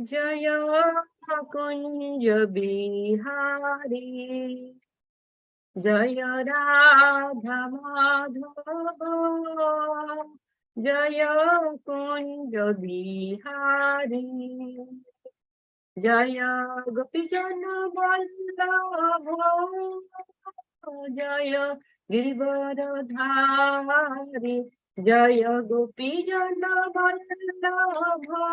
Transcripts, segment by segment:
Jaya Kunja Bihari, Jaya Radha Madhava, Jaya Kunja Bihari, Jaya Gopijana Vallabha, Jaya Girivardhari, Jaya Gopijana Vallabha,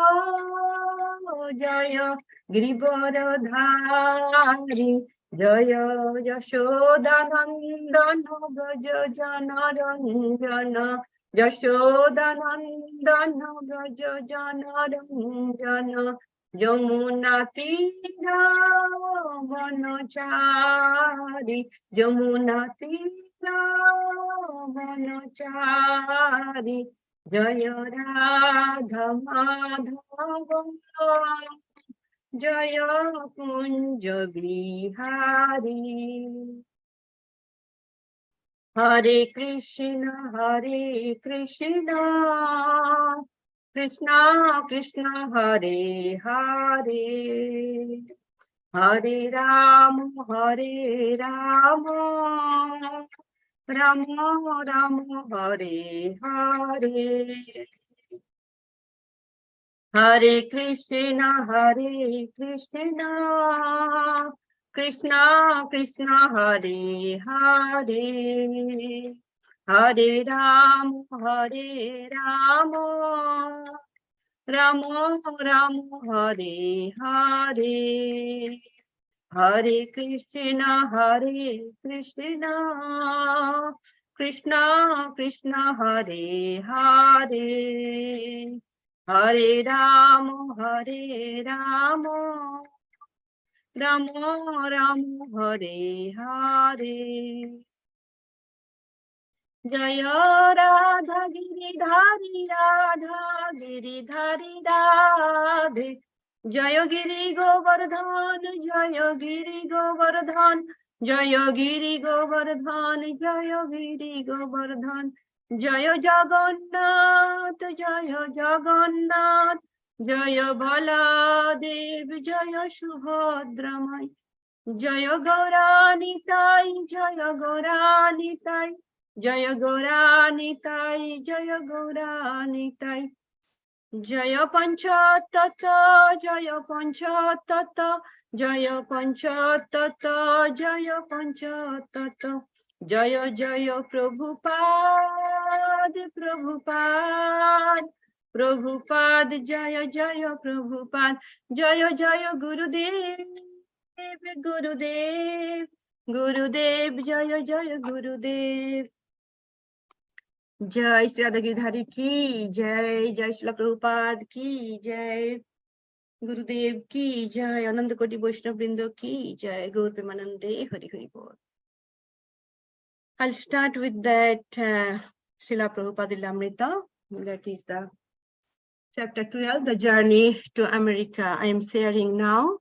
Jaya Girivardhari, Jaya Yashodanandana Braja Jana Ranjana, Yashodanandana Braja Jana Ranjana, Jamuna Tira Vanachari, Jamuna Tira Vanachari, Jaya Radha Madhava, Jaya Kunja Bihari. Hare Krishna, Krishna Krishna, Hare Hare, Hare Rama, Rama Rama, Hare Hare. Hare Krishna, Krishna Krishna, Hare Hare, Hare Rama, Rama Rama, Hare Hare. Hare Krishna, Krishna Krishna, Hare Hare, Hare Rama, Rama Rama, Hare Hare. Jaya Radha Giridhari Radhe, Jaya Giri Govardhan, Jaya Giri Govardhan, Jaya Giri Govardhan, Jaya Giri Govardhan, Jaya Jagannath, Jaya Baladev, Jaya Subhadramai, Jaya Gauranitai, Jaya Gauranitai, Jaya Gauranitai, Jaya Gauranitai, Jaya Panchatata, Jaya Panchatata, Jaya Panchatata, Jaya Panchatata, Jaya Jaya Prabhupada, Prabhupada, Jaya Jaya Prabhupada, Jaya Jaya Gurudev, Gurudev, Jaya Jaya Gurudev. Jai Shri Radha Giridhari ki Jai, Jai Shri Prabhupada ki Jai, Gurudev ki Jai, Ananda Koti Vaishnava Vrinda ki Jai, Gaur Premanande, Hari Hari Bol. I'll start with that Srila Prabhupada Lamrita, that is the chapter 12, the journey to America. I am sharing now.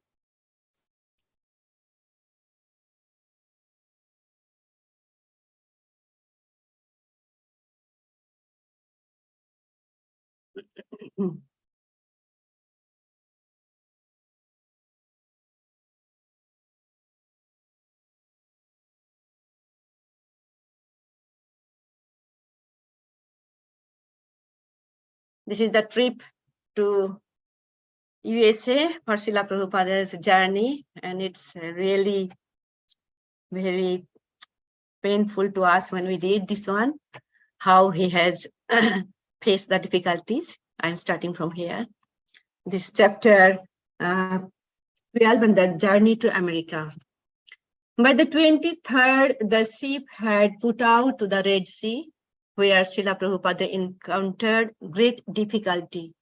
This is the trip to USA for Srila Prabhupada's journey, and it's really very painful to us when we read this one, how he has faced the difficulties. I'm starting from here. This chapter 12 and the journey to America. By the 23rd, the ship had put out to the Red Sea, where Srila Prabhupada encountered great difficulty.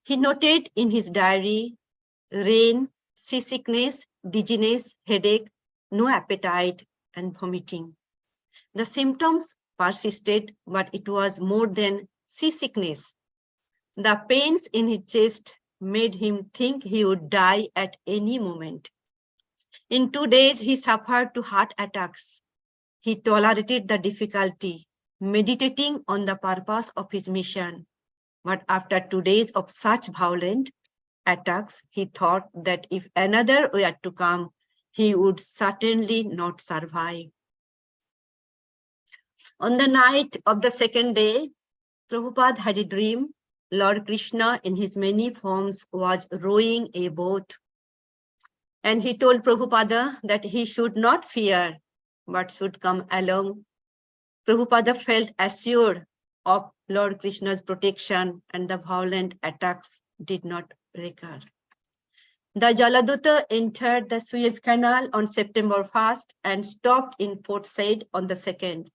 He noted in his diary, rain, seasickness, dizziness, headache, no appetite, and vomiting. The symptoms persisted, but it was more than seasickness. The pains in his chest made him think he would die at any moment. In 2 days, he suffered 2 heart attacks. He tolerated the difficulty, meditating on the purpose of his mission. But after 2 days of such violent attacks, he thought that if another were to come, he would certainly not survive. On the night of the second day, Prabhupada had a dream. Lord Krishna, in his many forms, was rowing a boat. And he told Prabhupada that he should not fear, but should come along. Prabhupada felt assured of Lord Krishna's protection, and the violent attacks did not recur. The Jaladuta entered the Suez Canal on September 1st and stopped in Port Said on the 2nd.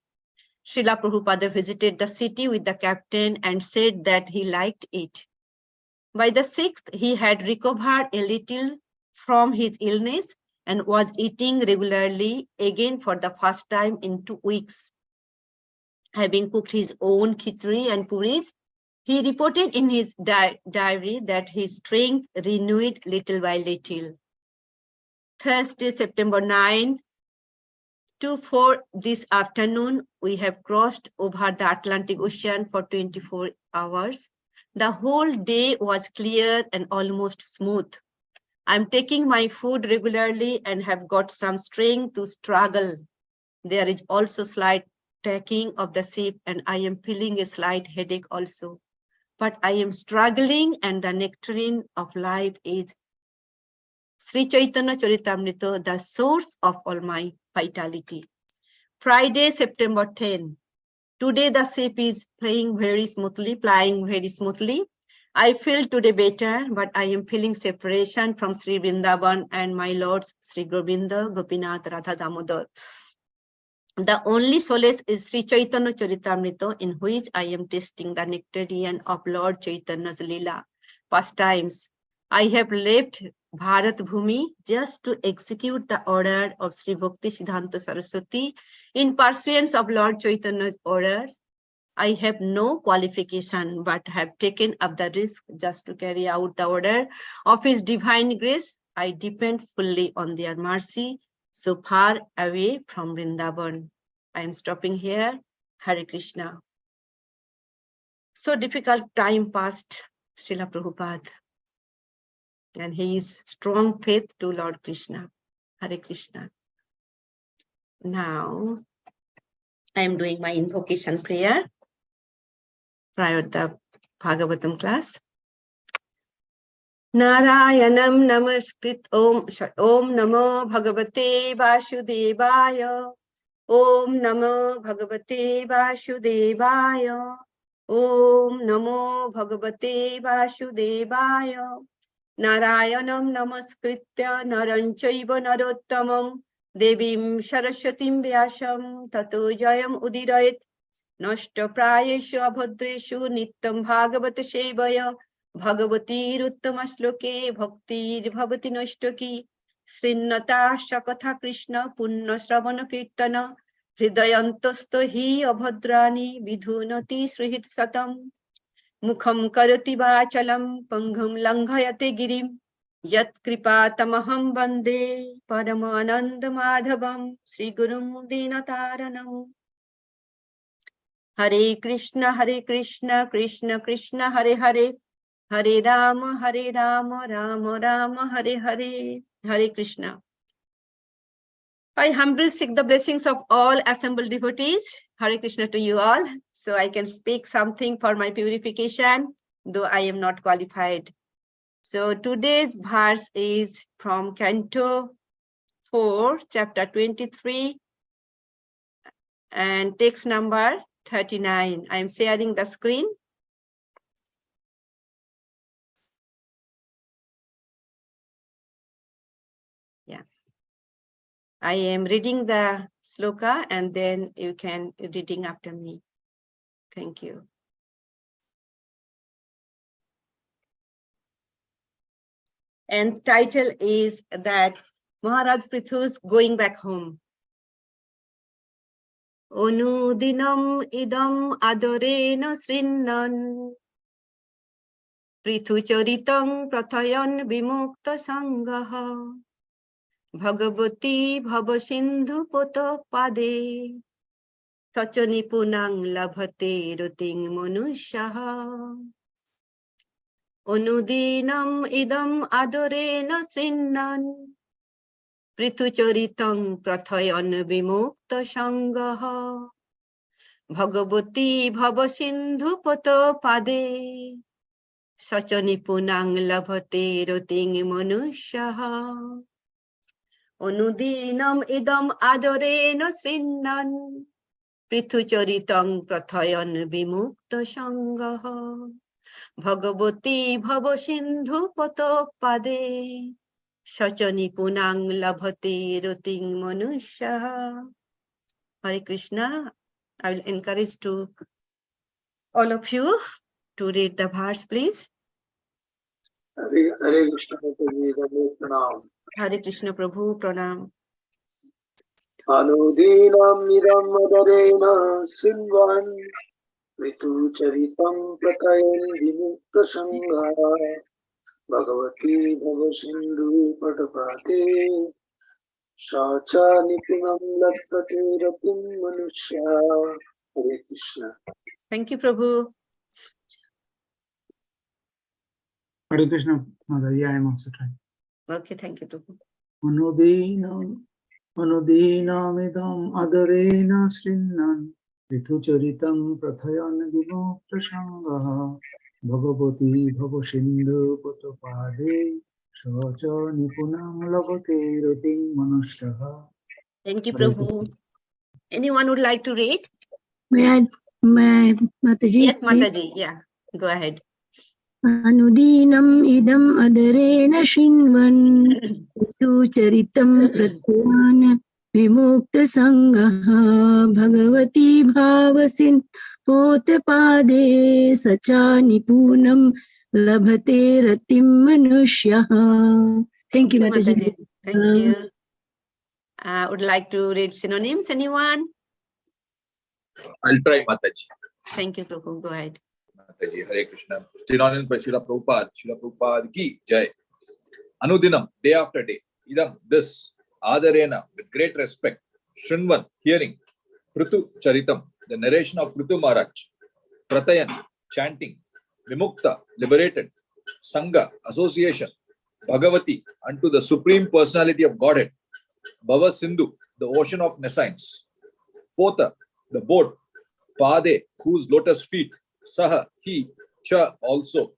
Srila Prabhupada visited the city with the captain and said that he liked it. By the 6th, he had recovered a little from his illness and was eating regularly again for the first time in 2 weeks. Having cooked his own khichdi and puris, he reported in his diary that his strength renewed little by little. Thursday, September 9, 2:04 this afternoon, we have crossed over the Atlantic Ocean for 24 hours. The whole day was clear and almost smooth. I'm taking my food regularly and have got some strength to struggle. There is also slight tacking of the ship and I am feeling a slight headache also. But I am struggling and the nectarine of life is Sri Chaitanya Charitamrita, the source of all my vitality. Friday, September 10. Today the ship is flying very smoothly. I feel today better, but I am feeling separation from Sri Vrindavan and my lords Sri Govinda, Gopinath, Radha Damodar. The only solace is Sri Chaitanya Charitamrita, in which I am tasting the nectarian of Lord Chaitanya's Leela pastimes. I have left Bharat Bhumi just to execute the order of Sri Bhakti Siddhanta Saraswati in pursuance of Lord Chaitanya's orders. I have no qualification, but have taken up the risk just to carry out the order of His divine grace. I depend fully on their mercy, so far away from Vrindavan. I am stopping here. Hare Krishna. So difficult time passed, Srila Prabhupada. And his strong faith to Lord Krishna. Hare Krishna. Now, I am doing my invocation prayer prior to the Bhagavatam class. Narayanam namaskrit Om Namo Bhagavate Vasudevaya. Om Namo Bhagavate Vasudevaya. Om Namo Bhagavate Vasudevaya. Narayanam namaskritya naranchaiva narottamam devim saraswatim vyasam tato jayam udirayet nashta prayeshu abhadreshu nityam bhagavata sevaya bhagavatir uttamaśloke bhaktir bhavati nashtaki srinnata shakatha krishna punna sravana kirtana hridayantasto hi abhadrani vidhunati srihit satam Mukham karati vachalam pangham langhayate girim yat kripa tamaham bande paramananda madhavam Sri Gurum Dinataranam. Hare Krishna, Krishna Krishna, Hare Hare, Hare Rama, Rama Rama, Hare Hare, Hare Krishna. I humbly seek the blessings of all assembled devotees. Hare Krishna to you all. So I can speak something for my purification, though I am not qualified. So today's verse is from Canto 4, chapter 23, and text number 39. I am sharing the screen. Yeah. I am reading the sloka and then you can reading after me. Thank you. And title is that Maharaj Prithu's going back home. Onudinam idam adorena srinnan Prithu charitang prathayan vimukta sangaha Bhagavati bhavasindhu poto pade Sachani punang labhate ruting manusyaha. Anudinam idam adorena srinnan prithucharitam prathayan vimukta sangaha Bhagavati bhavasindhu poto pade Sachani punang labhate roting manusyaha Anudinam idam adorena srinnan Prithucharitam prathayan vimukta sangaha Bhagavati bhavasindhu poto pade Sachani punang labhate roting manusyaha Hare Krishna. I will encourage to all of you to read the verse, please. Hare Krishna Prabhu Pranam. Hare Krishna Prabhu Pranam. Anudinam idam adarena srinvan ritu charitam prakayan vimukta sangha Bhagavati bhavasindhu patapate sacha nipunam laktate ratim manusya. Hare Krishna. Thank you, Prabhu. Hare Krishna, Mother. I am also trying. Okay, thank you, Prabhu. Anudinamidam adarena srinnan Rithucharitam prathayan vimukta sangaha Bhagavati bhavasindhu patapade Sacha nipunam labhate rating manusyaha. Thank you, Prabhu. Anyone would like to read? May Mataji? Yes, Mataji. Yeah, go ahead. Anudinam idam adarena shinvan tu charitam pratyana vimukta sangaha bhagavati bhavasin potapade sacha nipunam labhate ratim manusyaha. Thank you, Mataji. Thank you. Would like to read synonyms, anyone? I'll try, Mataji. Thank you, Prabhu. Go ahead. Mataji, Hare Krishna. Synonyms by Srila Prabhupada. Srila Prabhupada ki jai. Anudinam, day after day. Idam, this. Adarena, with great respect. Shrinvan, hearing. Prithu Charitam, the narration of Prithu Maharaj. Pratayan, chanting. Vimukta, liberated. Sangha, association. Bhagavati, unto the Supreme Personality of Godhead. Bhava Sindhu, the ocean of nescience. Pota, the boat. Pade, whose lotus feet. Saha, he. Cha, also.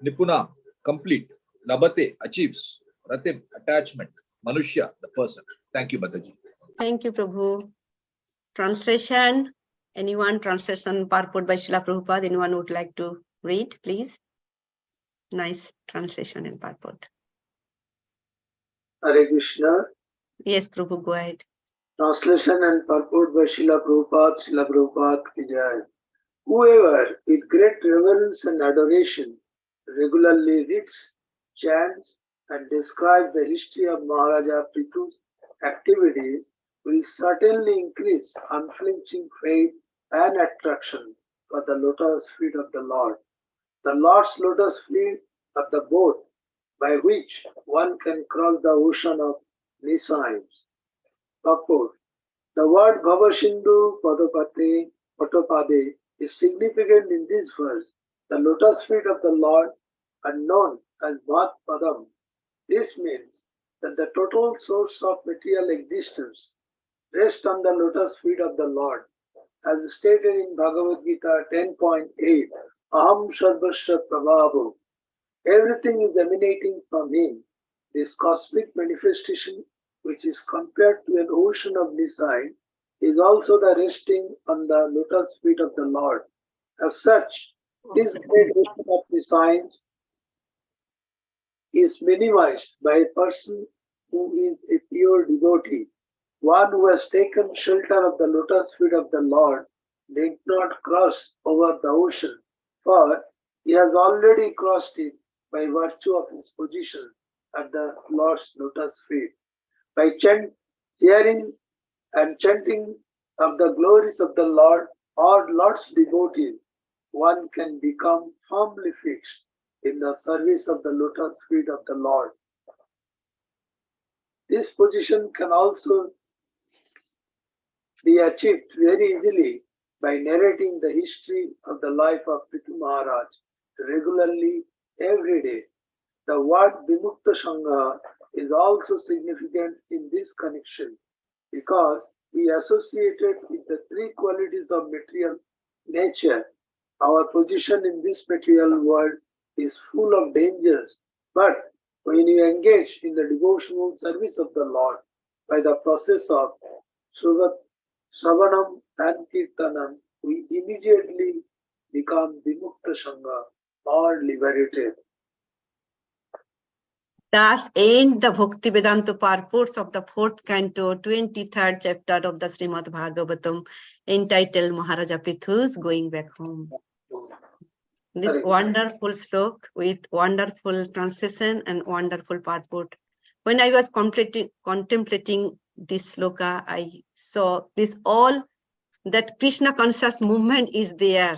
Nipuna, complete. Labate, achieves. Ratim, attachment. Manushya, the person. Thank you, Mataji. Thank you, Prabhu. Translation. Anyone? Translation purport by Srila Prabhupada. Anyone would like to read, please? Nice translation and purport. Hare Krishna. Yes, Prabhu, go ahead. Translation and purport by Srila Prabhupada ki jai. Whoever with great reverence and adoration regularly reads, chants, and describes the history of Maharaja Prithu's activities will certainly increase unflinching faith and attraction for the lotus feet of the Lord. The Lord's lotus feet of the boat by which one can cross the ocean of nescience. Purport. The word Bhavasindhu Patapade is significant in this verse. The lotus feet of the Lord are known as Bhat Padam. This means that the total source of material existence rests on the lotus feet of the Lord. As stated in Bhagavad Gita 10.8, Aham Sarvasya Prabhavo. Everything is emanating from him. This cosmic manifestation, which is compared to an ocean of nescience, is also the resting on the lotus feet of the Lord. As such, this great ocean of nescience is minimized by a person who is a pure devotee. One who has taken shelter of the lotus feet of the Lord need not cross over the ocean, for he has already crossed it by virtue of his position at the Lord's lotus feet. By hearing and chanting of the glories of the Lord or Lord's devotees, one can become firmly fixed in the service of the lotus feet of the Lord. This position can also be achieved very easily by narrating the history of the life of Prithu Maharaj regularly every day. The word Vimukta Sangha is also significant in this connection because we associate it with the three qualities of material nature. Our position in this material world is full of dangers, but when you engage in the devotional service of the Lord by the process of Shravanam and Kirtanam, we immediately become Vimukta Sangha or liberated. Thus end the Bhakti Vedanta purports of the 4th canto, 23rd chapter of the Srimad Bhagavatam, entitled Maharaja Prithu's Going Back Home. This wonderful slok with wonderful translation and wonderful purport. When I was contemplating this sloka, I saw this all, that Krishna conscious movement is there.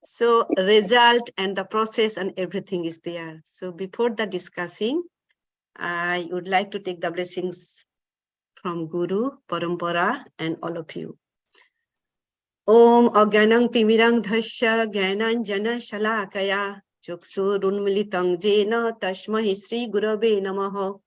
So result and the process and everything is there. So before the discussing, I would like to take the blessings from Guru, Parampara, and all of you. Om Agyanang Timirang Dhasya Gyananjana Shalakaya Chuksurunmilitang Jena Tashmahi Sri Gurave Namaha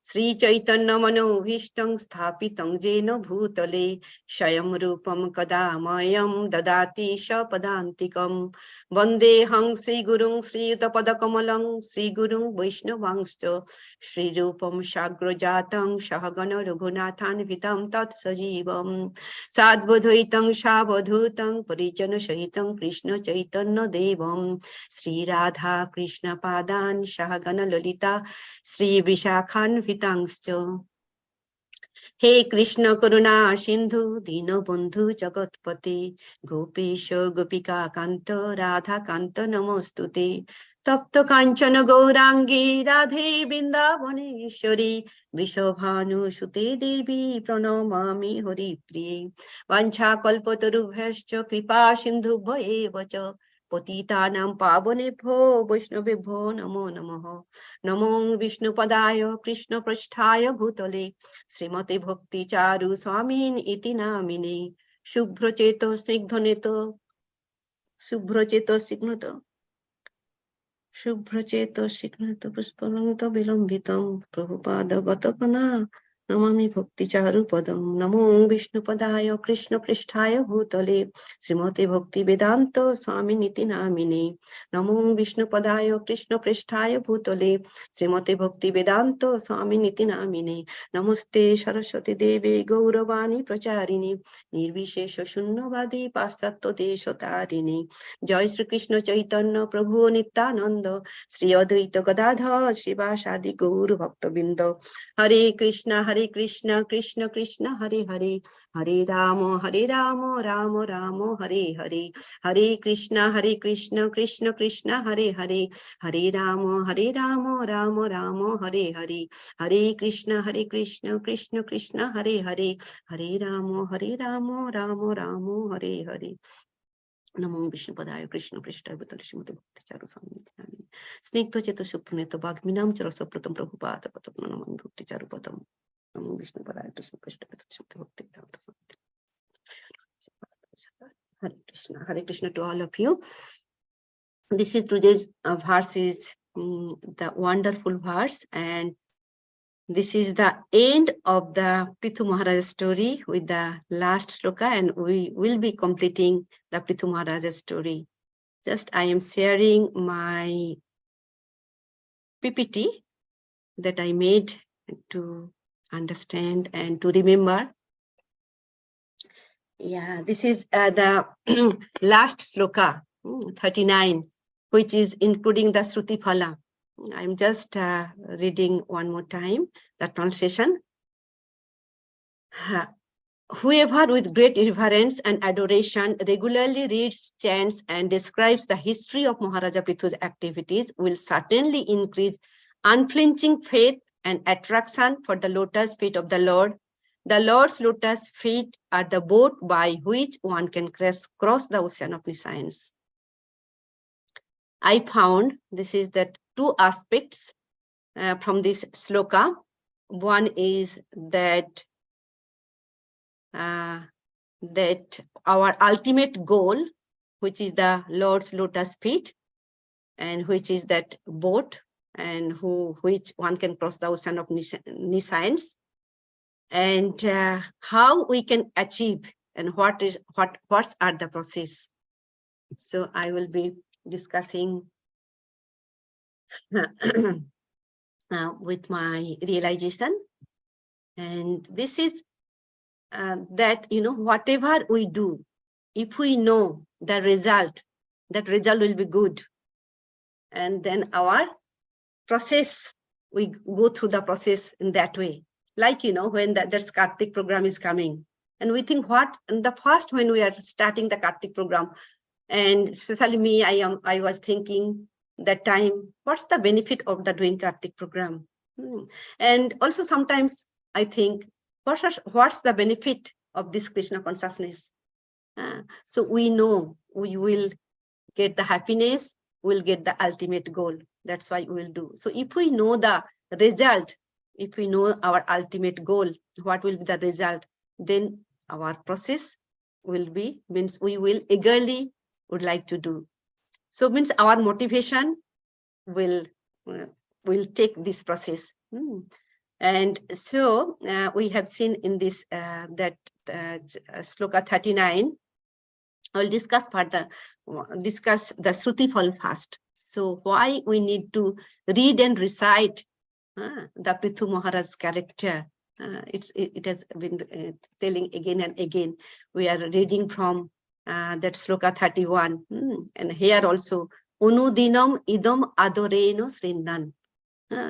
Sri Chaitanya Manohishtam Sthapitang Jena Bhutale Shayam Rupam Kadamayam Dadati Shapadantikam Vandehang Sri Gurung Sri Tapadakamalang Sri Gurung Vaishnavangscha Sri Rupam Shagrajatang Shahagana Raghunathan Vitam Tat Sajivam Sadvadhaitam Shabadhutam Parijana Shahitam Krishna Chaitanya Devam Sri Radha Krishna Padan Shahagana Lalita Sri Vishakhan Vitangscha. He Krishna Karuna Sindhu Dina Bandhu Jagatpati Gopesha Gopika Kanta Radha Kanta Namostute Tapta Kanchana Gaurangi Radhe Vrindavaneshwari Vrishabhanu Shute Devi Pranamami Hari Priye Vancha Kalpatarubhyascha Kripa Sindhu Bhayevacha Patitanam Pavanebho Vaishnavebho Namo Namaha Namo Vishnu Padaya Krishna Prasthaya Bhutale Srimati Bhakti Charu Swamin Iti Namine Shubhracheto Snigdhaneto Shubhracheto Signato Shubhracheto Signato Puspalanto Vilambitam Prabhupada Gatapana Namami Bhakti Charu Padam Namo Vishnu Padaya Krishna Pristhaya Bhutale Srimati Bhakti Vedanta Swami Niti Namine Namo Vishnu Padaya Krishna Pristhaya Bhutale Srimati Bhakti Vedanta Swami Niti Namine Namaste Saraswati Devi Gauravani Pracharini Nirvishesha Shunnavadi Paschatya Deshotarini Jai Sri Krishna Chaitanya Prabhu Nityananda Sri Advaita Gadadhar Shivasadi Gaur Bhaktavinda Hare Krishna Krishna Krishna Hare Hare Hare Rama Rama Rama Hare Hare Hare Krishna Krishna Krishna Hare Hare Hare Rama Rama Rama Hare Hare Hare Krishna Krishna Krishna Hare Hare Hare Rama Rama Rama Hare Hare Namo Vishnu Padaya Krishna Prishthaya Bhutale Srimati Bhakti Charu Swami Snigdha Cheto Supraneto Bhagminam Charasa Pratam Prabhupada Patapna Namami Bhakti Charu Padam Namo Vishnu Padaya Krishna Prishthaya Bhutale Srimati Bhakti Charu Swami Hare Krishna to all of you. This is today's verse is the wonderful verse, and this is the end of the Prithu Maharaj story with the last sloka, and we will be completing the Prithu Maharaj story. Just I am sharing my PPT that I made to understand and to remember. Yeah, this is the last sloka, 39, which is including the Shruti Phala. I'm just reading one more time the translation. Whoever with great reverence and adoration regularly reads, chants, and describes the history of Maharaja Prithu's activities will certainly increase unflinching faith and attraction for the lotus feet of the Lord. The Lord's lotus feet are the boat by which one can cross the ocean of nescience. I found this is that two aspects from this sloka. One is that that our ultimate goal, which is the Lord's lotus feet, and which is that boat, and which one can cross the ocean of nescience, and how we can achieve, and what are the process. So I will be discussing with my realization, and this is that whatever we do, if we know the result, that result will be good, and then our process, we go through the process in that way. Like when there's Kartik program is coming, and we think and the first when we are starting the Kartik program, and especially me, I was thinking that time, what's the benefit of the doing Kartik program? And also sometimes I think, what's the benefit of this Krishna consciousness? So we know we will get the happiness, we'll get the ultimate goal. That's why we will do. So if we know the result, if we know our ultimate goal, what will be the result, then our process will be, means we will eagerly would like to do. So means our motivation will take this process. And so we have seen in this that sloka 39. I'll discuss the Shruti Phal first. So why we need to read and recite the Prithu Maharaj's character. It has been telling again and again. We are reading from that sloka 31. And here also, Unudinam idam adoreno srindan.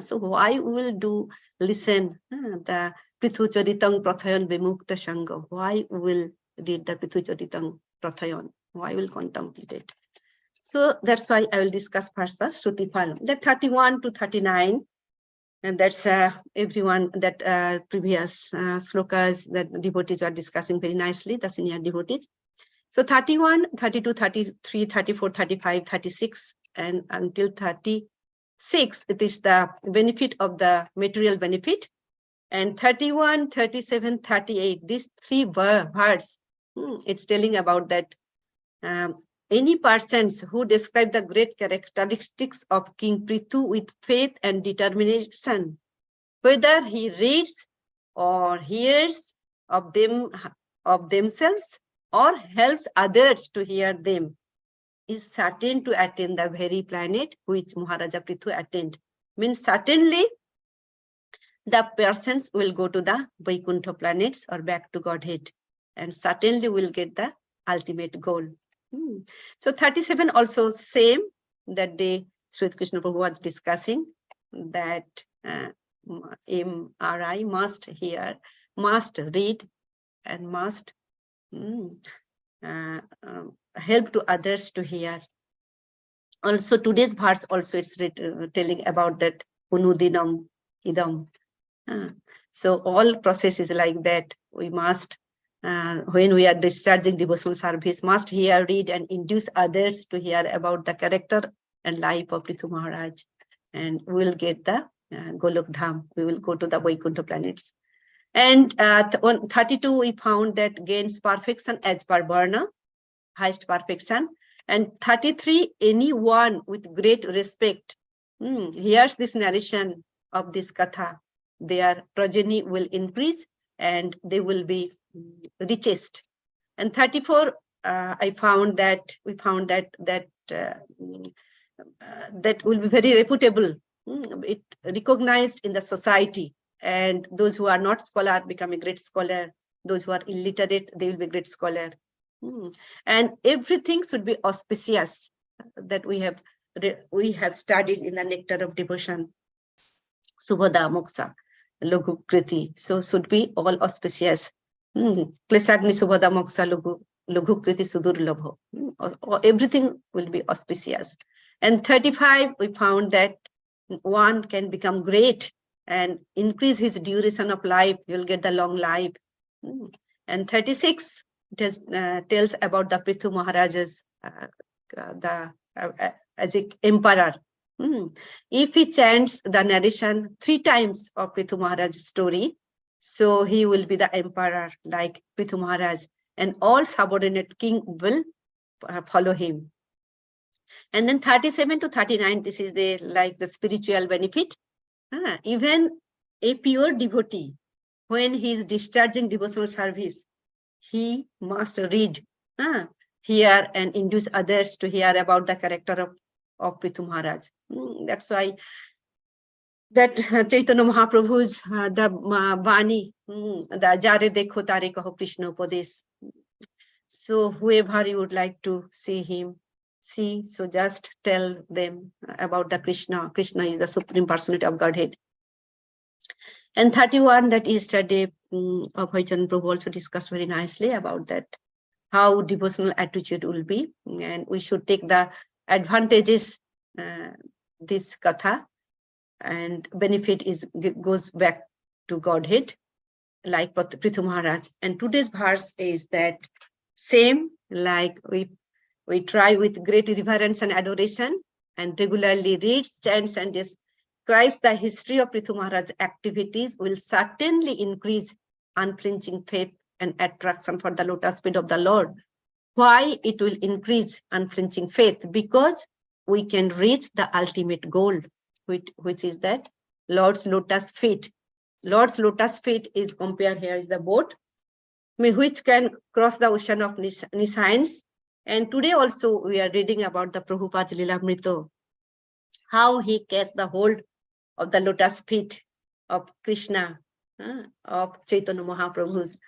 So why we will listen the Prithu Charitang Prathayan Vimukta Shanga? Why we will read the Prithu Charitang Prathayan? Why will contemplate it? So that's why I will discuss first the Shruti Phalam. That 31 to 39, and that's everyone that previous slokas that devotees are discussing very nicely, the senior devotees. So 31, 32, 33, 34, 35, 36, and until 36, it is the benefit of the material benefit. And 31, 37, 38, these three words, it's telling about that any persons who describe the great characteristics of King Prithu with faith and determination, whether he reads or hears of themselves or helps others to hear them, is certain to attain the very planet which Maharaja Prithu attained. Means certainly the persons will go to the Vaikuntha planets or back to Godhead, and certainly will get the ultimate goal. So 37 also same, that day Sri Krishna Prabhu was discussing that MRI must hear, must read, and must help to others to hear. Also today's verse also it's telling about that Unudinam idam. So all process is like that. We must, when we are discharging devotional service, must hear, read, and induce others to hear about the character and life of Prithu Maharaj, and we will get the Golok Dham. We will go to the Vaikuntha planets. And on 32, we found that gains perfection as per Varna, highest perfection. And 33, anyone with great respect hears this narration of this katha, their progeny will increase and they will be richest. And 34, we found that will be very reputable. It recognized in the society, and those who are not scholar become a great scholar. Those who are illiterate, they will be great scholar. And everything should be auspicious, that we have studied in the Nectar of Devotion, Subhada Moksha, Laghu Kriti. So should be all auspicious. Klesagni Subhada Moksha Laghu Kriti Sudur Labho. Everything will be auspicious. And 35, we found that one can become great and increase his duration of life. You'll get the long life. And 36, it tells about the Prithu Maharaja's as an emperor. If he chants the narration 3 times of Prithu Maharaj's story, so he will be the emperor like Prithu Maharaj, and all subordinate king will follow him. And then 37 to 39, this is the spiritual benefit. Even a pure devotee, when he is discharging devotional service, he must read, hear and induce others to hear about the character of Prithu Maharaj. That's why that Chaitanya Mahaprabhu's the Bani, the Jare Dekho Tare Kaho Krishna Upadesh. So whoever you would like to see him, so just tell them about the Krishna. Krishna is the Supreme Personality of Godhead. And 31, that yesterday of Chaitanya Prabhu also discussed very nicely about that, how devotional attitude will be, and we should take the advantages, this katha, and benefit goes back to Godhead, like Prithu Maharaj. And today's verse is that same, like we try with great reverence and adoration, and regularly reads, chants, and describes the history of Prithu Maharaj's activities, will certainly increase unflinching faith and attraction for the lotus feet of the Lord. Why it will increase unflinching faith? Because we can reach the ultimate goal, which is that Lord's lotus feet. Lord's lotus feet is compared here is the boat, which can cross the ocean of nescience. And today also we are reading about the Prabhupada's Lilamrita, how he gets the hold of the lotus feet of Krishna, of Chaitanya Mahaprabhu's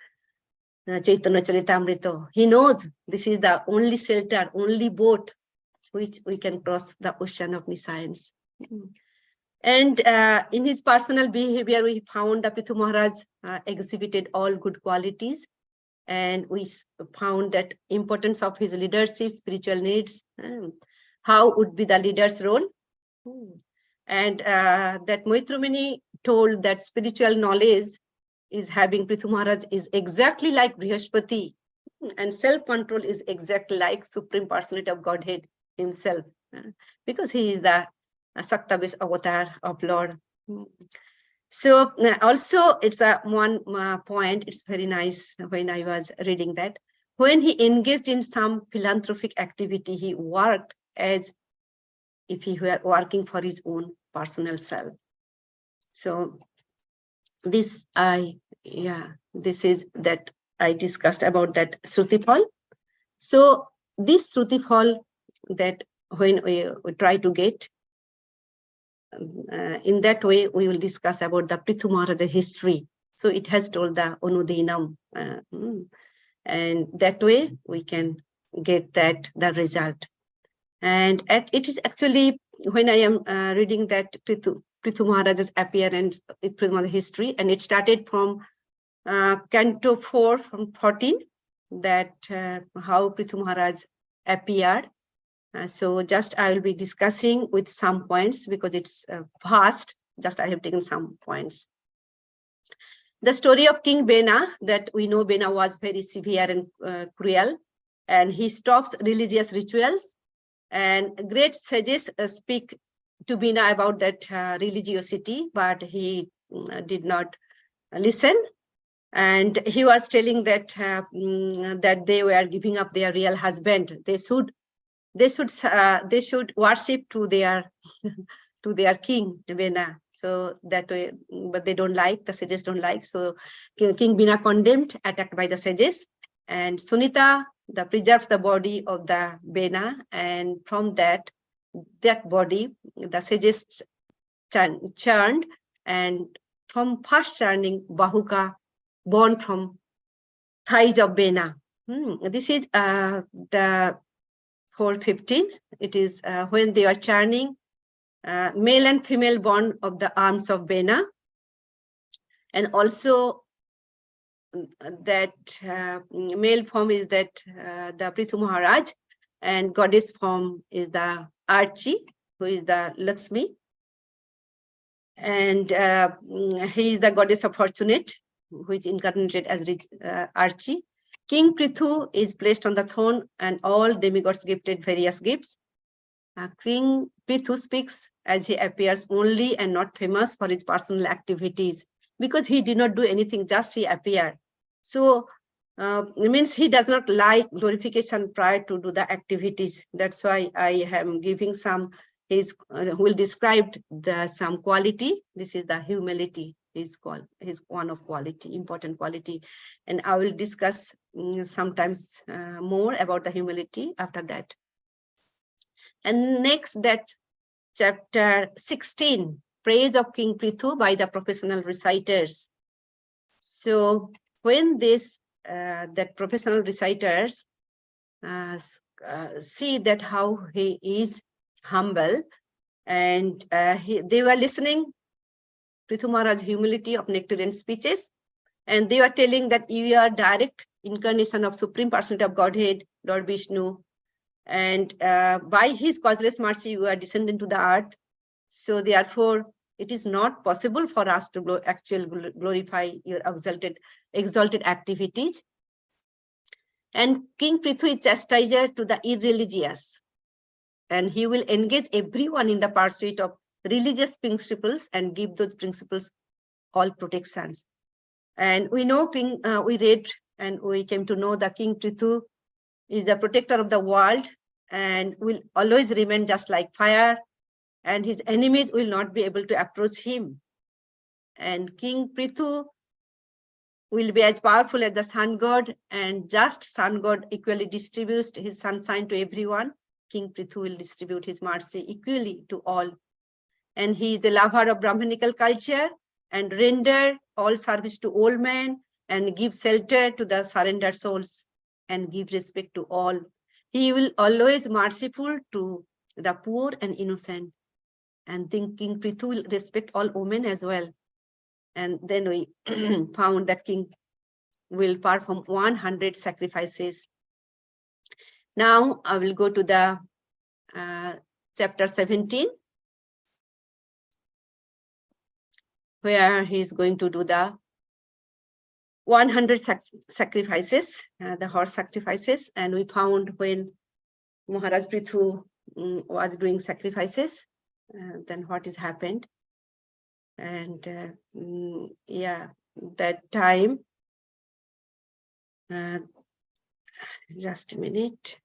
Chaitanya Charitamrita. He knows this is the only shelter, only boat which we can cross the ocean of nescience. And in his personal behavior, we found that Prithu Maharaj exhibited all good qualities, and we found that importance of his leadership, spiritual needs, how would be the leader's role. And that Maitrumani told that spiritual knowledge is having Prithu Maharaj is exactly like Brihaspati, and self-control is exactly like Supreme Personality of Godhead himself, because he is the Saktavis avatar of Lord. So also it's a one point, it's very nice when I was reading that. When he engaged in some philanthropic activity, he worked as if he were working for his own personal self. So this this is that I discussed about that Srutifal. So this Srutifal, that when we try to get, in that way we will discuss about the Prithu Maharaj history. So it has told the Anudinam, and that way we can get that the result. And it is actually when I am reading that Prithu Maharaj's appearance, Prithu Maharaj history, and it started from Canto 4 from 14, that how Prithu Maharaj appeared. So just I will be discussing with some points because it's vast. Just I have taken some points. The story of King Bena, that we know Bena was very severe and cruel, and he stops religious rituals, and great sages speak to Bena about that religiosity, but he did not listen. And he was telling that that they were giving up their real husband. They should worship to their to their king Bena. So that way, but they don't like, the sages don't like. So King Bena condemned, attacked by the sages, and Sunita preserves the body of the Bena, and from that body the sages churned, and from first churning Bahuka born from thighs of Bena. This is the 415. It is when they are churning male and female born of the arms of Bena, and also that male form is that the Prithu Maharaj, and goddess form is the Archie, who is the Lakshmi, and he is the goddess of fortunate, which incarnated as Archie. King Prithu is placed on the throne, and all demigods gifted various gifts. King Prithu speaks as he appears only and not famous for his personal activities, because he did not do anything, just he appeared. So means he does not like glorification prior to do the activities. That's why I am giving some, his will describe some quality. This is the humility, is one of quality, important quality. And I will discuss sometimes more about the humility after that. And next, that chapter 16, praise of King Prithu by the professional reciters. So when this that professional reciters see that how he is humble, and they were listening Prithu Maharaj's humility of nectarian speeches, and they were telling that you are direct incarnation of Supreme Personality of Godhead, Lord Vishnu, and by his causeless mercy you are descended to the earth. So therefore it is not possible for us to actually glorify your exalted activities. And King Prithu is chastiser to the irreligious, and he will engage everyone in the pursuit of religious principles and give those principles all protections. And we know we read and we came to know that King Prithu is the protector of the world and will always remain just like fire, and his enemies will not be able to approach him. And King Prithu will be as powerful as the sun god, and just sun god equally distributes his sunshine to everyone. King Prithu will distribute his mercy equally to all. And he is a lover of Brahmanical culture and render all service to all men and give shelter to the surrendered souls and give respect to all. He will always merciful to the poor and innocent. And think King Prithu will respect all women as well. And then we found that King will perform 100 sacrifices. Now I will go to the chapter 17, where he's going to do the 100 sacrifices, the horse sacrifices. And we found when Maharaj Prithu was doing sacrifices, then what has happened. And yeah, that time, just a minute.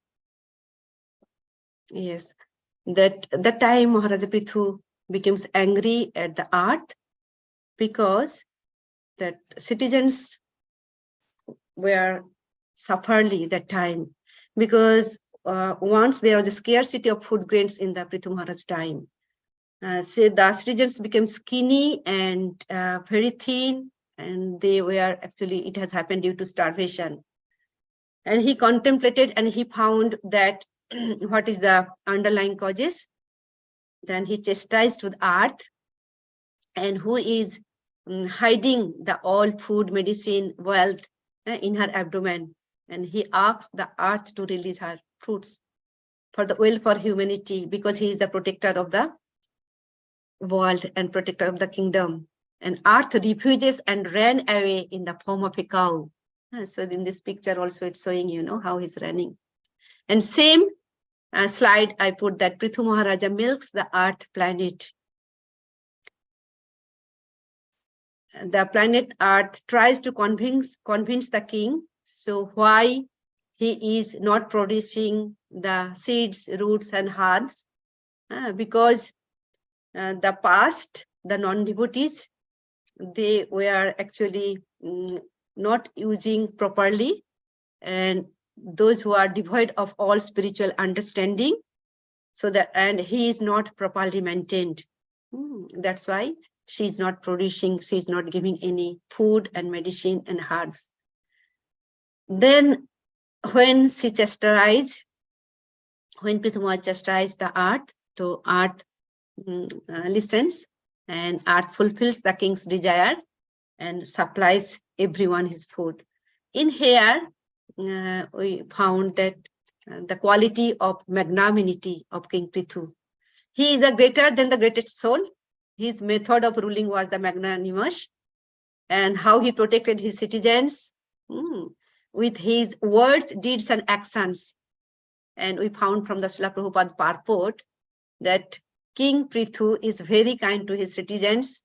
Yes, that time Maharaja Prithu becomes angry at the earth because that citizens were sufferingly that time, because once there was a scarcity of food grains in the Prithu Maharaj time. So the citizens became skinny and very thin, and they were actually, it has happened due to starvation. And he contemplated and he found that what is the underlying causes. Then he chastised with earth, and who is hiding the all food, medicine, wealth in her abdomen. And he asked the earth to release her fruits for the will for humanity, because he is the protector of the world and protector of the kingdom. And earth refuses and ran away in the form of a cow. So in this picture also it's showing, you know, how he's running. And same slide I put that Prithu Maharaja milks the earth planet. The planet earth tries to convince the king. So why he is not producing the seeds, roots and herbs? Because the past, the non-devotees, they were actually not using properly, and those who are devoid of all spiritual understanding, so that, and he is not properly maintained. That's why she is not producing, she is not giving any food and medicine and herbs. Then when she chastised, when Prithu Maharaj chastised the earth, so earth listens, and earth fulfills the king's desire and supplies everyone his food. In here, we found that the quality of magnanimity of King Prithu. He is a greater than the greatest soul. His method of ruling was the magnanimous, and how he protected his citizens with his words, deeds, and actions. And we found from the Srila Prabhupada purport that King Prithu is very kind to his citizens.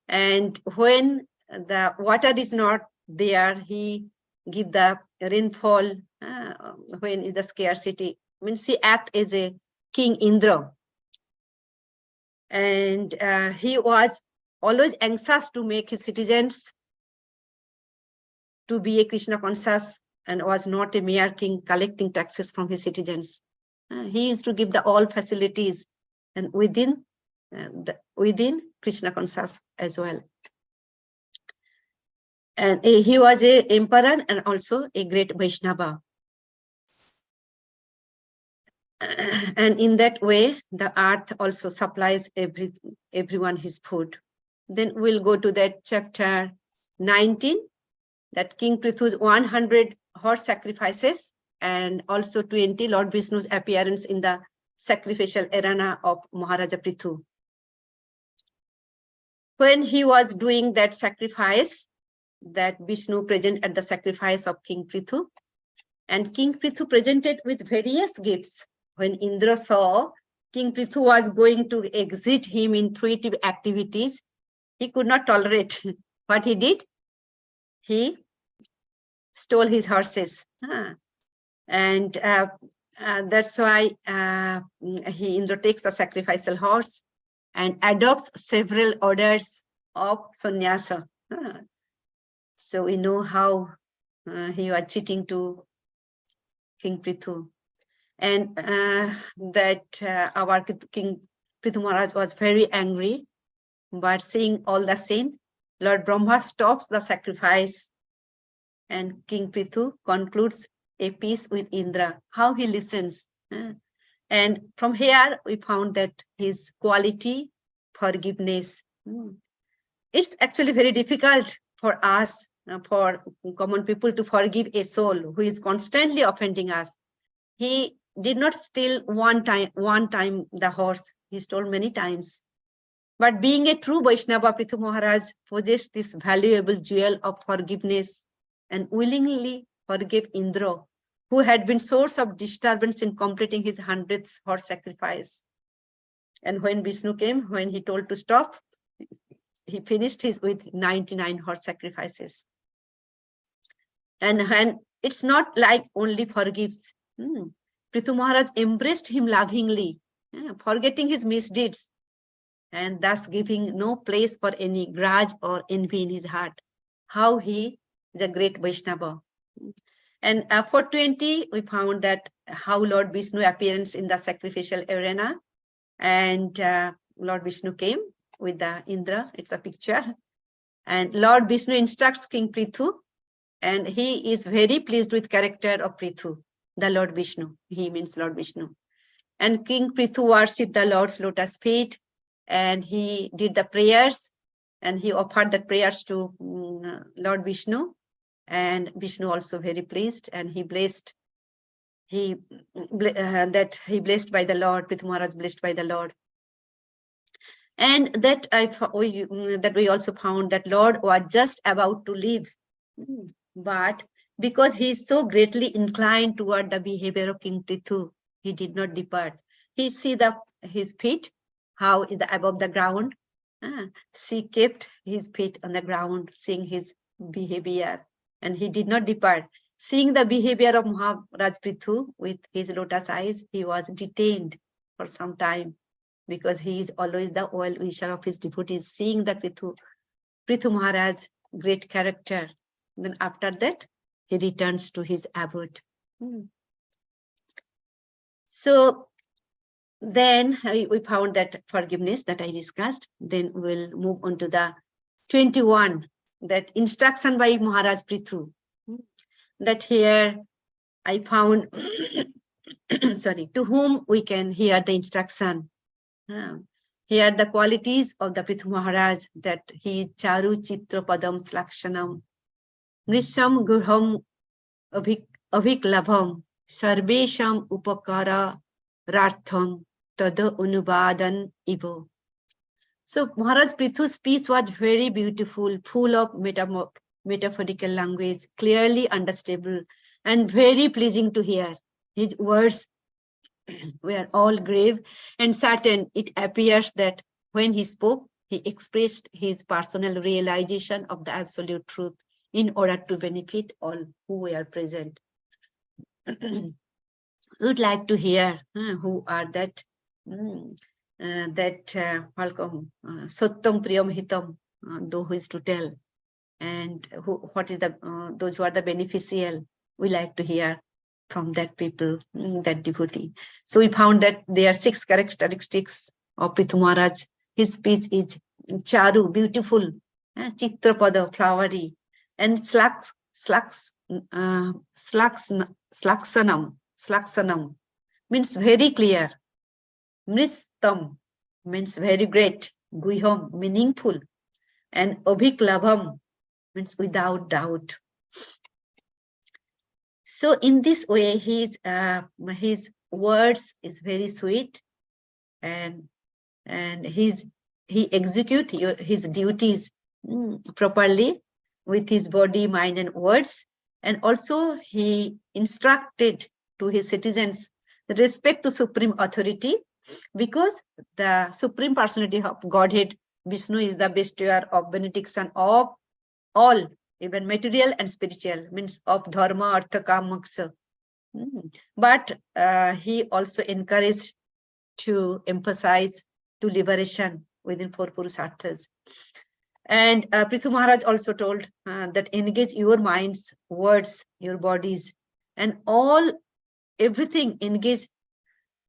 And when the water is not there, he give the rainfall when is the scarcity. Means he act as a King Indra. And he was always anxious to make his citizens to be a Krishna conscious, and was not a mere king collecting taxes from his citizens. He used to give the all facilities and within Krishna conscious as well. And he was a emperor and also a great Vaishnava. And in that way, the earth also supplies everyone his food. Then we'll go to that chapter 19, that King Prithu's 100 horse sacrifices, and also 20 Lord Vishnu's appearance in the sacrificial arena of Maharaja Prithu. When he was doing that sacrifice, that Vishnu present at the sacrifice of King Prithu, and King Prithu presented with various gifts. When Indra saw King Prithu was going to exit him in fruitive activities, he could not tolerate. What he did? He stole his horses. And that's why Indra takes the sacrificial horse and adopts several orders of sannyasa. So we know how he was cheating to King Prithu. And that our King Prithu Maharaj was very angry, but seeing all the sin, Lord Brahma stops the sacrifice, and King Prithu concludes a peace with Indra, how he listens. And from here, we found that his quality, forgiveness. It's actually very difficult for us, for common people, to forgive a soul who is constantly offending us. He did not steal one time the horse, he stole many times. But being a true Vaishnava, Prithu Maharaj possessed this valuable jewel of forgiveness and willingly forgave Indra, who had been source of disturbance in completing his 100th horse sacrifice. And when Vishnu came, when he told to stop, he finished his with 99 horse sacrifices. And it's not like only forgives. Prithu Maharaj embraced him lovingly, forgetting his misdeeds, and thus giving no place for any grudge or envy in his heart. How he is a great Vaishnava. And for 20, we found that how Lord Vishnu appearance in the sacrificial arena, and Lord Vishnu came with the Indra, it's a picture. And Lord Vishnu instructs King Prithu, and he is very pleased with character of Prithu, the Lord Vishnu. He means Lord Vishnu. And King Prithu worshipped the Lord's lotus feet, and he did the prayers, and he offered the prayers to Lord Vishnu, and Vishnu also very pleased, and he blessed. That he blessed by the Lord, Prithu Maharaj blessed by the Lord. And that we also found that Lord was just about to leave, but because he is so greatly inclined toward the behavior of King Prithu, he did not depart. He see his feet, how is above the ground. She kept his feet on the ground, seeing his behavior, and he did not depart. Seeing the behavior of Maharaj Prithu with his lotus eyes, he was detained for some time, because he is always the well-wisher of his devotees. Seeing the Prithu Maharaj great character, then after that he returns to his abode. So then we found that forgiveness that I discussed. Then we'll move on to the 21, that instruction by Maharaj Prithu. That here I found, sorry, to whom we can hear the instruction. Here the qualities of the Prithu Maharaj, that he charu chitra padam slakshanam, nrisham gurham aviklabham, sarvesham upakara rartham tada unubadan ivo. So Maharaj Prithu's speech was very beautiful, full of metaphorical language, clearly understandable, and very pleasing to hear. His words were all grave and certain. It appears that when he spoke, he expressed his personal realization of the absolute truth in order to benefit all who were present. Would like to hear who are that welcome Sattam Priyam Hitam, who is to tell, and what is the those who are the beneficial. We like to hear from that people, that devotee. So we found that there are 6 characteristics of Prithu Maharaj. His speech is charu, beautiful, chitrapada, flowery, and slaksanam means very clear, mristam means very great, guiham meaningful, and abhiklabham means without doubt. So in this way, his words is very sweet, and he execute his duties properly with his body, mind, and words. And also he instructed to his citizens the respect to supreme authority, because the supreme personality of Godhead, Vishnu, is the bestower of benediction of all, even material and spiritual, means of dharma, artha, kama, moksha. But he also encouraged to emphasize to liberation within 4 purusharthas. And Prithu Maharaj also told that engage your minds, words, your bodies, and everything, engage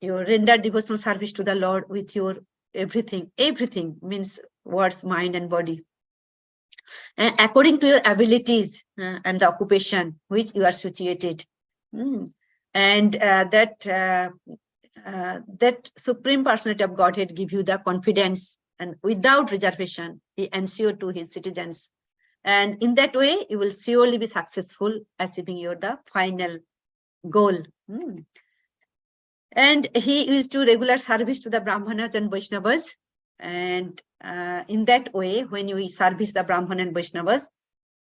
your render devotional service to the Lord with your everything. Everything means words, mind, and body. And according to your abilities and the occupation which you are situated. And that supreme personality of Godhead give you the confidence, and without reservation, he ensured to his citizens. And in that way, you will surely be successful achieving the final goal. And he used to regular service to the Brahmanas and Vaishnavas. And in that way, when you service the Brahman and Vaishnavas,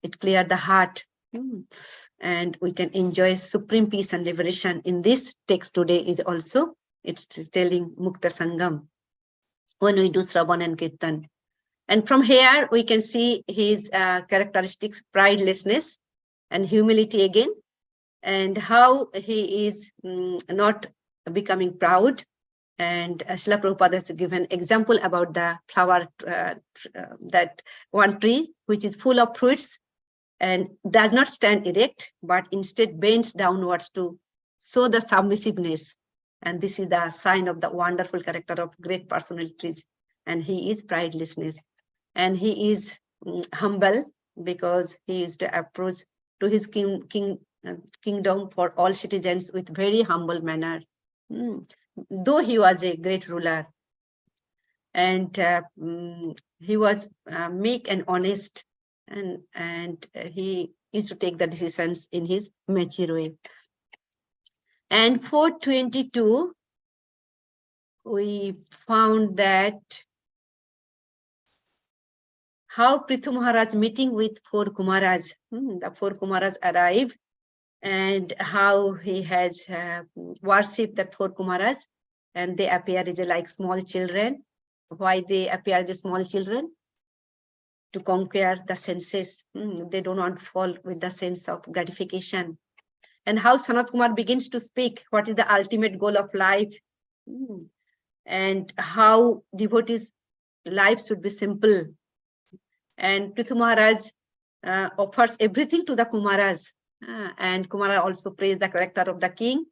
it clears the heart. And we can enjoy supreme peace and liberation. In this text today is also, it's telling Mukta Sangam when we do Shravan and Kirtan. And from here, we can see his characteristics, pridelessness and humility again, and how he is not becoming proud. And Srila Prabhupada has given example about the flower, that one tree which is full of fruits and does not stand erect, but instead bends downwards to show the submissiveness. And this is the sign of the wonderful character of great personalities. And he is pridelessness. And he is humble, because he used to approach to his kingdom for all citizens with very humble manner. Though he was a great ruler, and he was meek and honest, and he used to take the decisions in his mature way. And 422, we found that how Prithu Maharaj meeting with 4 Kumaras, the 4 Kumaras arrive, and how he has worshipped that 4 Kumaras, and they appear as like small children. Why they appear as small children? To conquer the senses. They do not fall with the sense of gratification. And how Sanat Kumar begins to speak, what is the ultimate goal of life, and how devotees' life should be simple. And Prithu Maharaj offers everything to the Kumaras, and Kumara also praise the character of the king.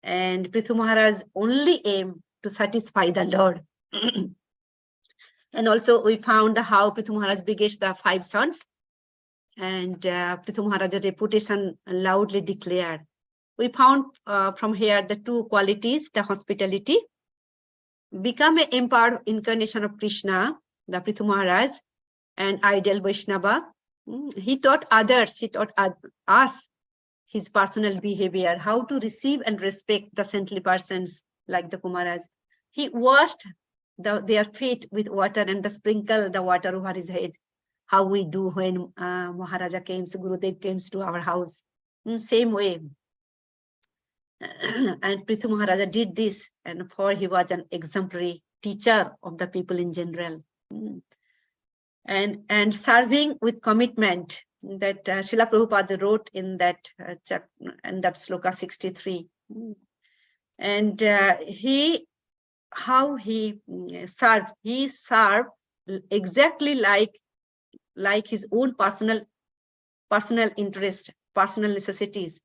And Prithu Maharaj only aim to satisfy the Lord. And also we found how Prithu Maharaj begets the 5 sons, and Prithu Maharaj's reputation loudly declared. We found from here the 2 qualities, the hospitality, become an empowered incarnation of Krishna, the Prithu Maharaj, and ideal Vaishnava. He taught others, he taught us his personal behavior, how to receive and respect the saintly persons like the Kumaras. He washed their feet with water and sprinkle the water over his head. How we do when Maharaja came, Gurudev came to our house. Same way. And Prithu Maharaja did this, and for he was an exemplary teacher of the people in general. And serving with commitment, that Srila Prabhupada wrote in that sloka 63. And how he served exactly like his own personal interest, personal necessities.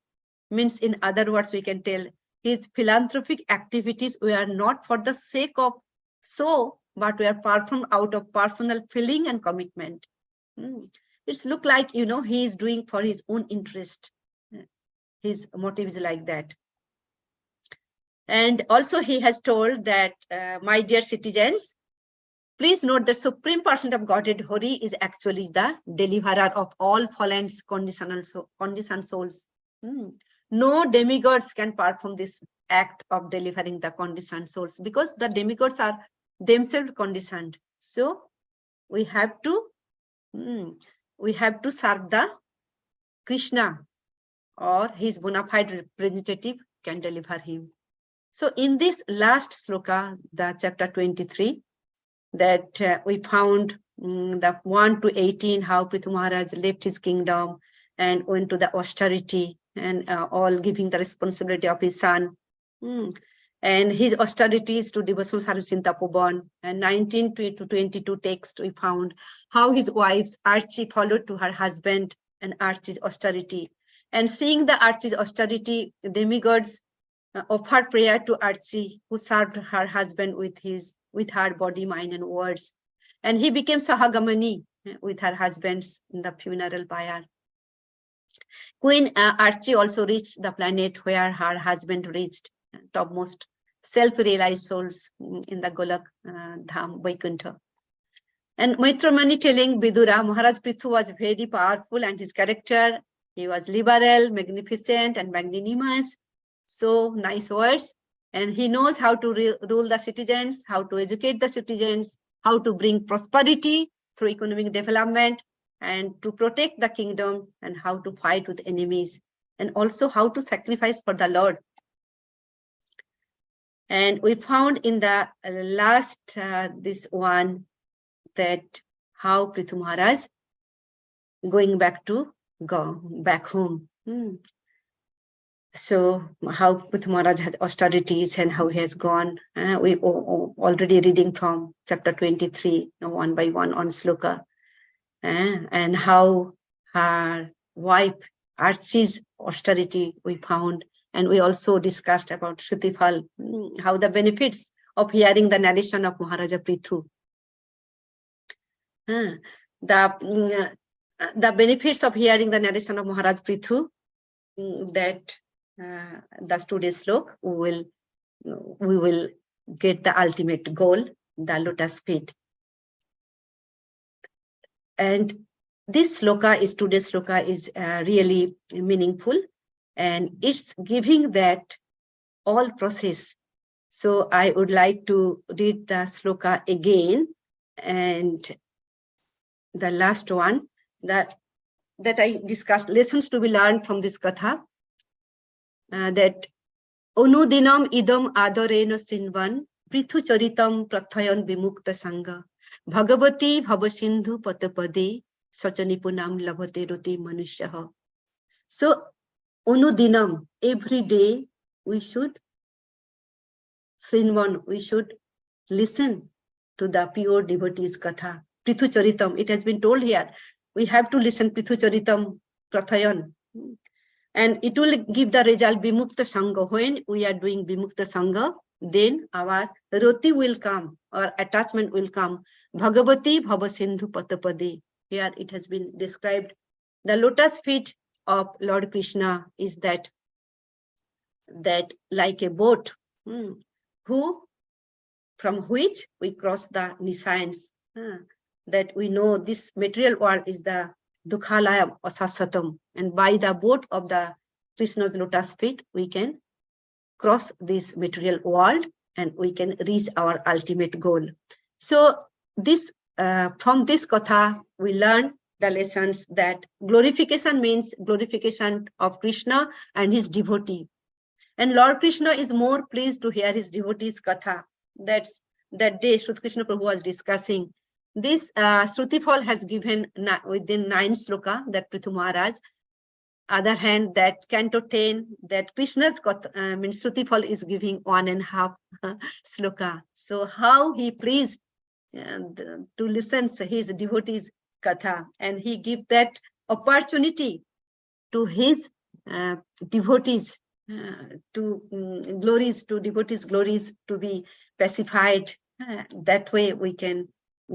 Means, in other words, we can tell his philanthropic activities were not for the sake of but were performed out of personal feeling and commitment. It's look like, he is doing for his own interest. His motive is like that. And also he has told that, my dear citizens, please note the Supreme Person of Godhead Hari is actually the deliverer of all fallen conditioned souls. No demigods can perform this act of delivering the conditioned souls, because the demigods are themselves conditioned. So we have to serve the Krishna, or his bona fide representative can deliver him. So in this last sloka, the chapter 23, that we found the 1 to 18, how Prithu Maharaj left his kingdom and went to the austerity, and all giving the responsibility of his son. And his austerities to devotional service in Tapoban. And 19 to 22 text, we found how his wives Archie followed to her husband and Archie's austerity. And seeing the Archie's austerity, the demigods offered prayer to Archie, who served her husband with her body, mind, and words. And he became Sahagamani with her husbands in the funeral pyre. Queen Archie also reached the planet where her husband reached, topmost self-realized souls in the Golak Dham, Vaikuntha. And Maitramani telling Vidura, Maharaj Prithu was very powerful, and his character, he was liberal, magnificent, and magnanimous. So nice words. And he knows how to rule the citizens, how to educate the citizens, how to bring prosperity through economic development, and to protect the kingdom, and how to fight with enemies, and also how to sacrifice for the Lord. And we found in the last, this one, that how Prithu Maharaj going back home. So how Prithu Maharaj had austerities and how he has gone. We already reading from chapter 23, one by one on sloka. And how her wife Archie's austerity we found. And we also discussed about Shrutifal, how the benefits of hearing the narration of Maharaja Prithu. The benefits of hearing the narration of Maharaj Prithu, that the today's slok, we will get the ultimate goal, the lotus feet. And this today's sloka is really meaningful, and it's giving that all process. So I would like to read the sloka again, and the last one that I discussed, lessons to be learned from this katha, that Anudinam idam adarena sinvan prithu charitam prathayan vimukta sangha bhagavati bhavasindhu patapade sachanipunam labhate roti manushyaha. So Anudinam, every day we should listen to the pure devotees katha. Prithu charitam, it has been told here, we have to listen Prithu charitam prathayan. And it will give the result Vimukta Sangha. When we are doing Vimukta Sangha, then our roti will come, or attachment will come. Bhagavati Bhavasindhu Patapade. Here it has been described. The lotus feet of Lord Krishna is that like a boat, from which we cross the Nisayans. That we know this material world is the Dukhalayam or Sasatam, and by the boat of the Krishna's lotus feet, we can cross this material world and we can reach our ultimate goal. So this, from this katha, we learn the lessons that glorification means glorification of Krishna and his devotee. And Lord Krishna is more pleased to hear his devotees katha. That's that day Sri Krishna Prabhu was discussing This Shrutifal has given within 9 sloka that Prithu Maharaj. Other hand, that Canto 10, that Krishna's means Shrutifal is giving 1.5 sloka. So how he pleased to listen to his devotees' katha, and he give that opportunity to his devotees to devotees' glories to be pacified. That way we can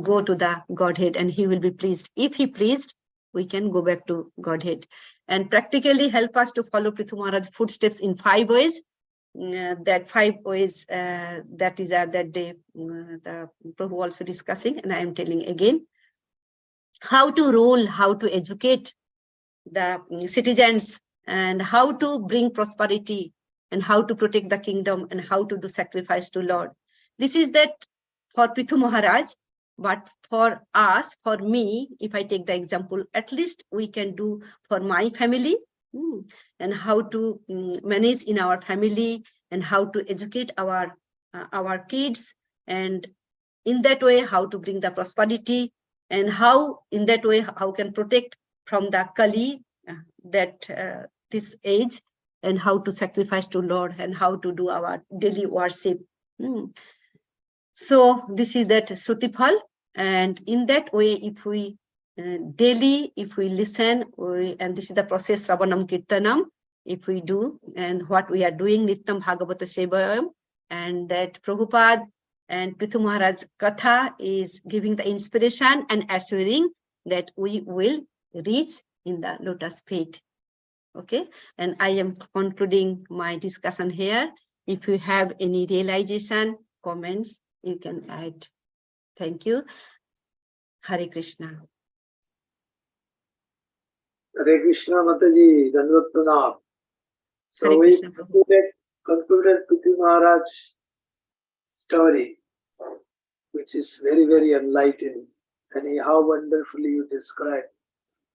go to the Godhead and he will be pleased. If he pleased, we can go back to Godhead. And practically help us to follow Prithu Maharaj's footsteps in 5 ways. That 5 ways that is that day the Prabhu also discussing, and I am telling again. How to rule, how to educate the citizens, and how to bring prosperity, and how to protect the kingdom, and how to do sacrifice to Lord. This is that for Prithu Maharaj, but for us, for me, if I take the example, at least we can do for my family, and how to manage in our family, and how to educate our kids, and in that way, how to bring the prosperity, and how in that way, how can protect from the Kali, that this age, and how to sacrifice to Lord, and how to do our daily worship. So this is that Shrutifal, and in that way, if we daily, if we listen, and this is the process Ravanam Kirtanam, if we do, and what we are doing, Nityam Bhagavata Sevayam, and that Prabhupada and Prithu Maharaj Katha is giving the inspiration and assuring that we will reach in the lotus feet. Okay, and I am concluding my discussion here. If you have any realization, comments, you can add. Thank you. Hare Krishna. Hare Krishna Mataji, Dandavat Pranam. So Hare we Krishna, Prabhu. concluded Prithu Maharaj's story, which is very, very enlightening. And how wonderfully you described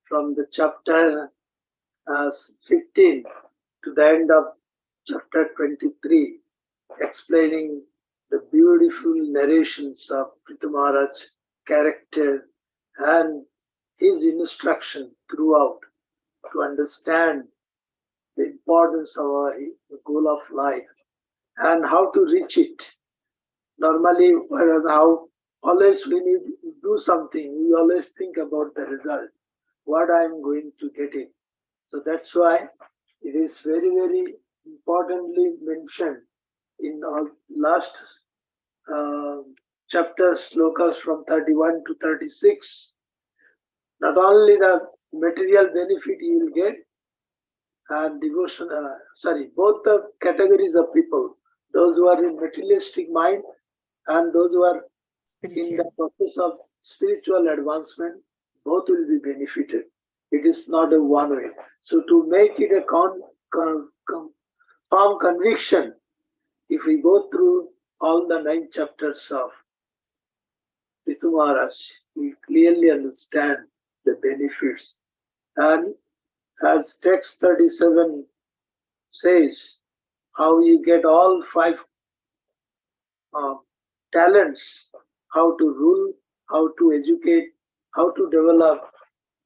from the chapter 15 to the end of chapter 23, explaining the beautiful narrations of Prithu Maharaj's character and his instruction throughout to understand the importance of the goal of life and how to reach it. Normally, how always when you do something, we always think about the result, what I am going to get it. So that's why it is very, very importantly mentioned in our last chapter slokas from 31 to 36. Not only the material benefit you will get, and devotion, both the categories of people, those who are in materialistic mind and those who are in the process of spiritual advancement, both will be benefited. It is not a one way. So to make it a firm conviction, if we go through all the 9 chapters of Prithu Maharaj, we clearly understand the benefits. And as text 37 says, how you get all 5 talents, how to rule, how to educate, how to develop,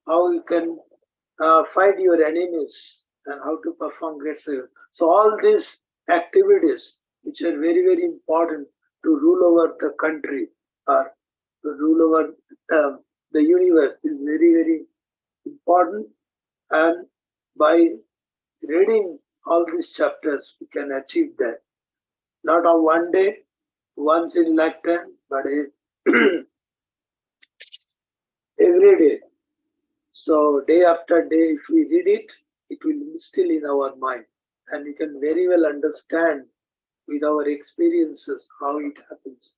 how you can fight your enemies, and how to perform great service. So all these activities, which are very, very important to rule over the country or to rule over the universe, is very, very important. And by reading all these chapters, we can achieve that. Not on one day, once in lifetime, but every day. So day after day, if we read it, it will be still in our mind. And we can very well understand with our experiences how it happens.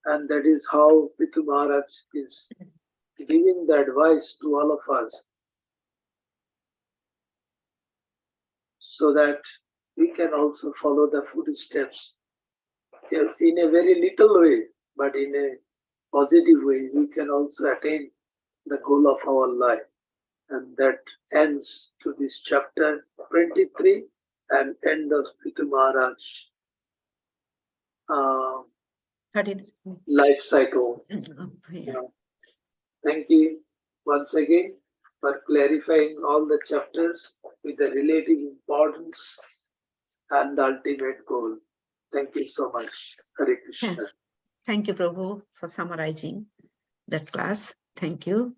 And that is how Prithu Maharaj is giving the advice to all of us, so that we can also follow the footsteps in a very little way, but in a positive way. We can also attain the goal of our life. And that ends to this chapter 23 and end of Prithu Maharaj life cycle. Yeah. Thank you once again for clarifying all the chapters with the relative importance and the ultimate goal. Thank you so much. Hare Krishna. Thank you, Prabhu, for summarizing that class. Thank you.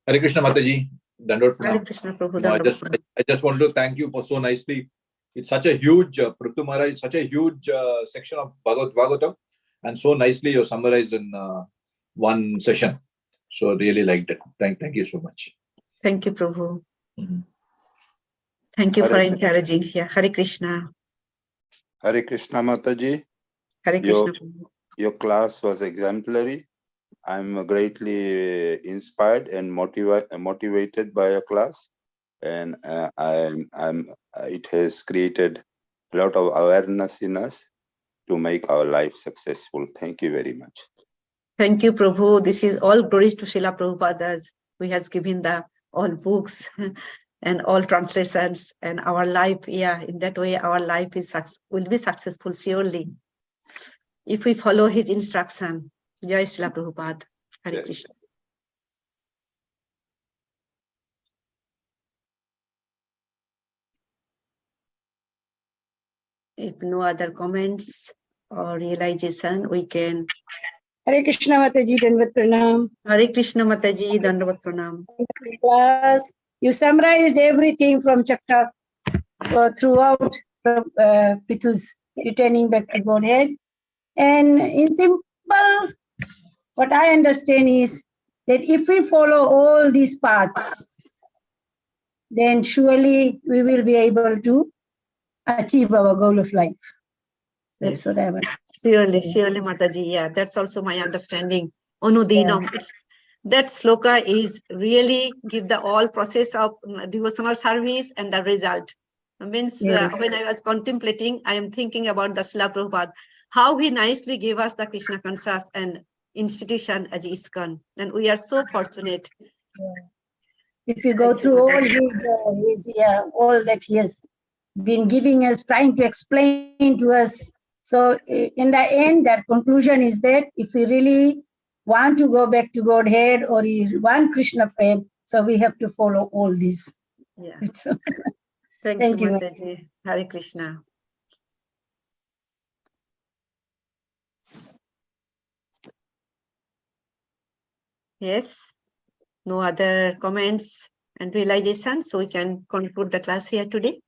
Hare Krishna Mataji. Dandot Hare Pranam. Krishna, Prabhu. No, I Dandavad. just want to thank you for so nicely. It's such a huge, Prithu Maharaj, it's such a huge section of Bhagavatam, and so nicely you summarized in one session. So really liked it. Thank you so much. Thank you, Prabhu. Mhm. Thank you Hare for Krishna. encouraging. Yeah, Hare Krishna. Hare Krishna Mataji, Hare Yo. Krishna, Prabhu. your class was exemplary. I'm greatly inspired and motivated by your class, and it has created a lot of awareness in us to make our life successful. Thank you very much. Thank you, Prabhu. This is all glories to Srila Prabhupada, who has given the all books and all translations, and our life. Yeah, in that way, our life will be successful surely if we follow his instruction. Jai Srila Prabhupada. Hare Yes. Krishna. If no other comments or realization, we can. Hare Krishna Mataji, Dandavat Pranam. Hare Krishna Mataji, Dandavat Pranam. Class, you summarized everything from chapter throughout Prithu's returning back to Godhead. And in simple, what I understand is that if we follow all these paths, then surely we will be able to achieve our goal of life. That's what I want. Surely, Mataji. Yeah, that's also my understanding. Anudinam. That sloka is really give the all process of devotional service and the result. Means when I was contemplating, I am thinking about the Srila Prabhupada, how he nicely gave us the Krishna conscious and institution as ISKCON. And we are so fortunate. If you go through all all that he has been giving us, trying to explain to us. So in the end, that conclusion is that if we really want to go back to Godhead or we want Krishna Prem, so we have to follow all these. Yeah. So, Thank you, Mataji. Hare Krishna. Yes. No other comments and realizations, so we can conclude the class here today.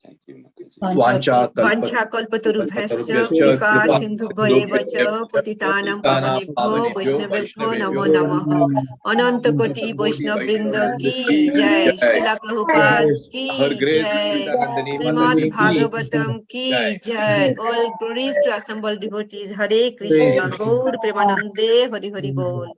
Thank you, Mataji. Vancha kalpatarubhyascha kripa sindhubhayeva cha patitanam pavanebhyo vaishnavebhyo namo namaha. Ananta koti Vaishnav Vrinda ki jai. Srila Prabhupada ki jai. Srimad Bhagavatam ki jai. All glories to assembled devotees. Hare Krishna. Gaur Premanande Hari Hari Bol.